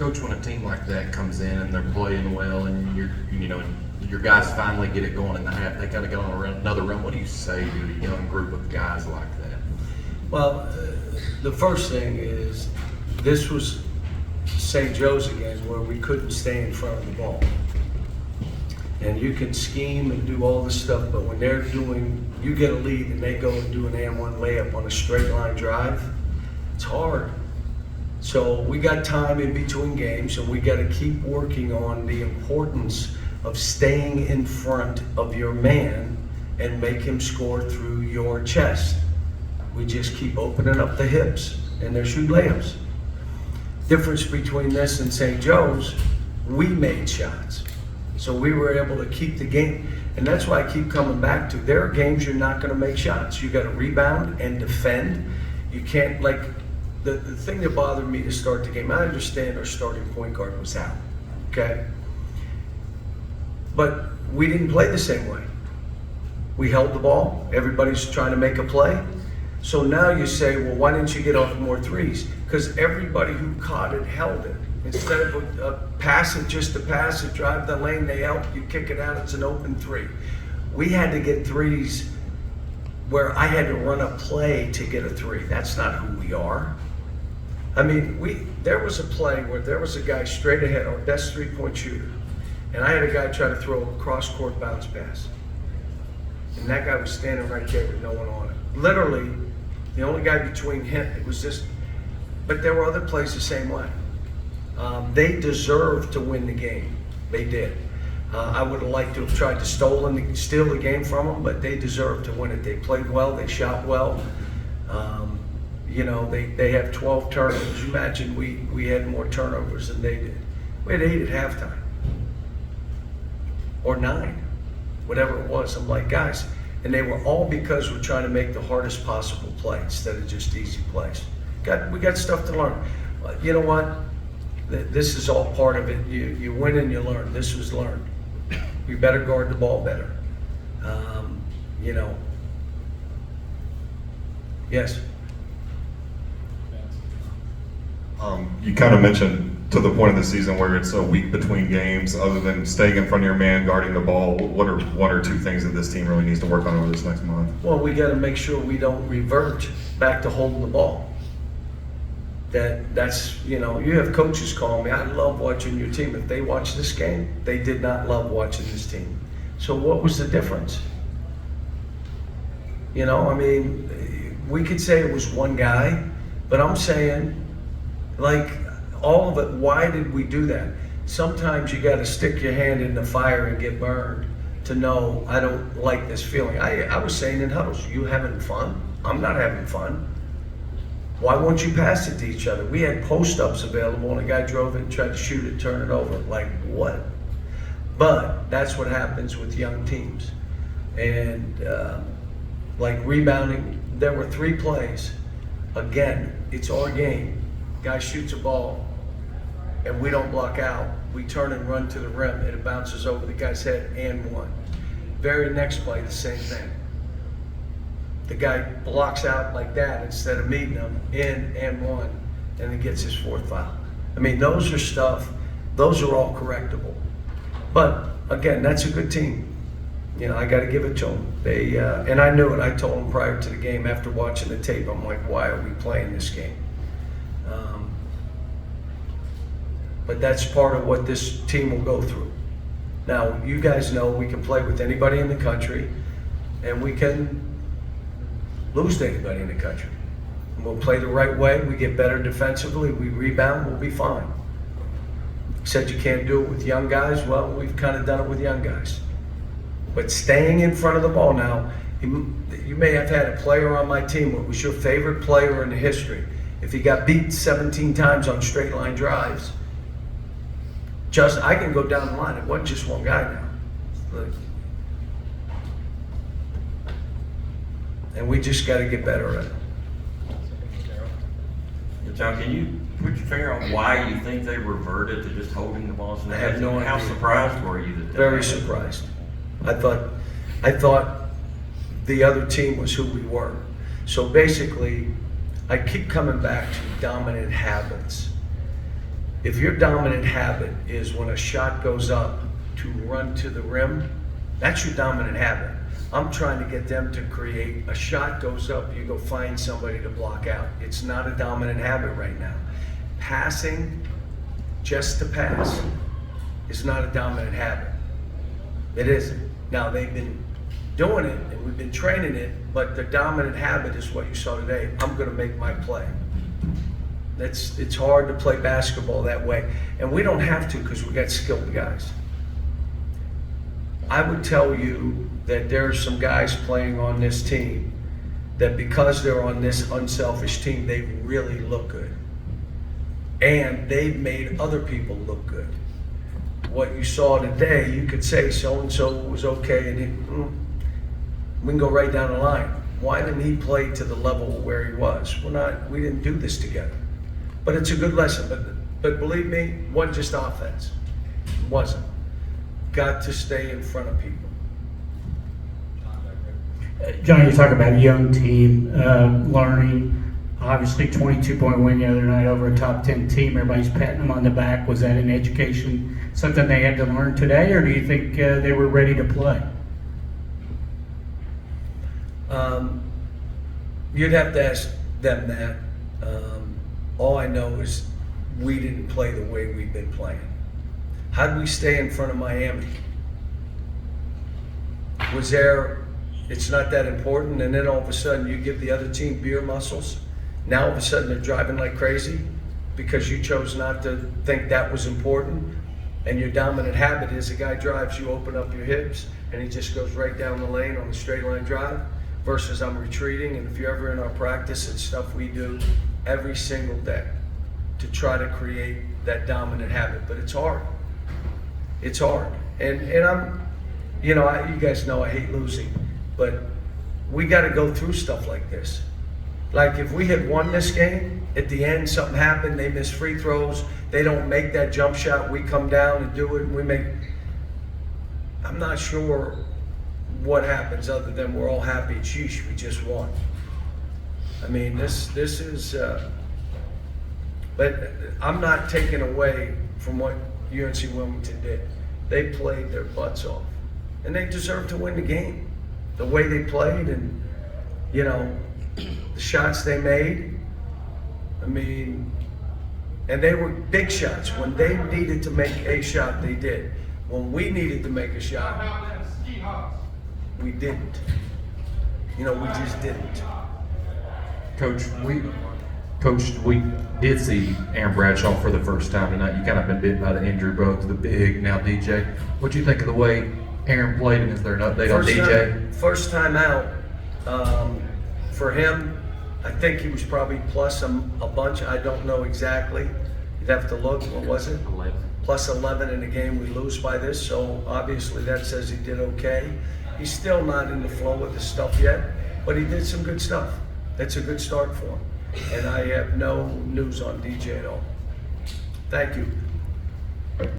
Coach, when a team like that comes in and they're playing well, and your guys finally get it going in the half, they kind of go on another run. What do you say to a young group of guys like that? Well, the first thing is this was St. Joe's again, where we couldn't stay in front of the ball. And you can scheme and do all this stuff, but when they're doing, you get a lead and they go and do an and-one layup on a straight line drive, it's hard. So we got time in between games, and we got to keep working on the importance of staying in front of your man and make him score through your chest. We just keep opening up the hips, and they're shoot layups. Difference between this and St. Joe's, we made shots. So we were able to keep the game, and that's why I keep coming back to, there are games you're not gonna make shots. You gotta rebound and defend. You can't, like, the thing that bothered me to start the game, I understand our starting point guard was out, okay? But we didn't play the same way. We held the ball, everybody's trying to make a play. So now you say, well, why didn't you get off more threes? Because everybody who caught it held it. Instead of pass it just to pass it, drive the lane, they help you kick it out, it's an open three. We had to get threes where I had to run a play to get a three. That's not who we are. I mean, there was a play where there was a guy straight ahead, our best three-point shooter, and I had a guy try to throw a cross-court bounce pass. And that guy was standing right there with no one on it. Literally, the only guy between him, it was just, but there were other plays the same way. They deserved to win the game. They did. I would have liked to have tried to steal the game from them, but they deserved to win it. They played well, they shot well. They have 12 turnovers. Imagine we had more turnovers than they did. We had 8 at halftime. Or 9, whatever it was. I'm like, guys, and they were all because we're trying to make the hardest possible play instead of just easy plays. We got stuff to learn. You know what? This is all part of it. You win and you learn. This was learned. We better guard the ball better. Yes. You kind of mentioned to the point of the season where it's so weak between games, other than staying in front of your man, guarding the ball, what are 1 or 2 things that this team really needs to work on over this next month? Well, we got to make sure we don't revert back to holding the ball. That's you have coaches calling me, I love watching your team. If they watch this game, they did not love watching this team. So what was the difference? We could say it was one guy, but I'm saying, like, all of it, why did we do that? Sometimes you got to stick your hand in the fire and get burned to know I don't like this feeling. I was saying in huddles, you having fun? I'm not having fun. Why won't you pass it to each other? We had post-ups available, and a guy drove it and tried to shoot it, turn it over. Like, what? But that's what happens with young teams. And like rebounding, there were 3 plays. Again, it's our game. Guy shoots a ball, and we don't block out. We turn and run to the rim, and it bounces over the guy's head and 1. Very next play, the same thing. The guy blocks out like that instead of meeting him in and 1, and then gets his 4th foul. I mean, those are all correctable. But again, that's a good team. I got to give it to them. They and I knew it. I told them prior to the game, after watching the tape, I'm like, why are we playing this game? But that's part of what this team will go through. Now, you guys know we can play with anybody in the country, and we can lose to anybody in the country. And we'll play the right way. We get better defensively. We rebound. We'll be fine. Said you can't do it with young guys. Well, we've kind of done it with young guys. But staying in front of the ball now, you may have had a player on my team. What was your favorite player in the history? If he got beat 17 times on straight line drives, I can go down the line. It wasn't just one guy now. Look. And we just got to get better at it. John, can you put your finger on why you think they reverted to just holding the ball? I have no idea. How surprised were you that? Very surprised. I thought the other team was who we were. So basically, I keep coming back to dominant habits. If your dominant habit is when a shot goes up to run to the rim, that's your dominant habit. I'm trying to get them to create a shot goes up, you go find somebody to block out. It's not a dominant habit right now. Passing just to pass is not a dominant habit. It isn't. Now they've been doing it and we've been training it, but the dominant habit is what you saw today. I'm gonna make my play. It's hard to play basketball that way. And we don't have to because we got skilled guys. I would tell you that there are some guys playing on this team that because they're on this unselfish team, they really look good. And they've made other people look good. What you saw today, you could say so-and-so was okay, and we can go right down the line. Why didn't he play to the level where he was? We didn't do this together. But it's a good lesson. But believe me, it wasn't just offense. It wasn't. Got to stay in front of people. John, you talk about a young team, learning. Obviously, 22-point win the other night over a top 10 team. Everybody's patting them on the back. Was that an education, something they had to learn today, or do you think they were ready to play? You'd have to ask them that. All I know is we didn't play the way we've been playing. How did we stay in front of Miami? Was there, it's not that important, and then all of a sudden you give the other team beer muscles. Now all of a sudden they're driving like crazy because you chose not to think that was important. And your dominant habit is a guy drives, you open up your hips, and he just goes right down the lane on the straight line drive versus I'm retreating. And if you're ever in our practice, it's stuff we do every single day to try to create that dominant habit. But it's hard. It's hard. And I'm, you guys know I hate losing, but we got to go through stuff like this. Like if we had won this game, at the end something happened, they miss free throws, they don't make that jump shot, we come down and do it, and we make, I'm not sure what happens other than we're all happy, sheesh, we just won. I mean, this is, but I'm not taking away from what UNC Wilmington did. They played their butts off, and they deserved to win the game. The way they played and, the shots they made, I mean, and they were big shots. When they needed to make a shot, they did. When we needed to make a shot, we didn't. We just didn't. Coach, we did see Aaron Bradshaw for the first time tonight. You kind of been bitten by the injury bug, the big, now DJ. What'd you think of the way Aaron played, and is there an update on DJ? First time out, for him, I think he was probably plus a bunch. I don't know exactly. You'd have to look. What was it? 11. Plus 11 in the game. We lose by this, so obviously that says he did okay. He's still not in the flow of the stuff yet, but he did some good stuff. That's a good start for him. And I have no news on DJ at all. Thank you.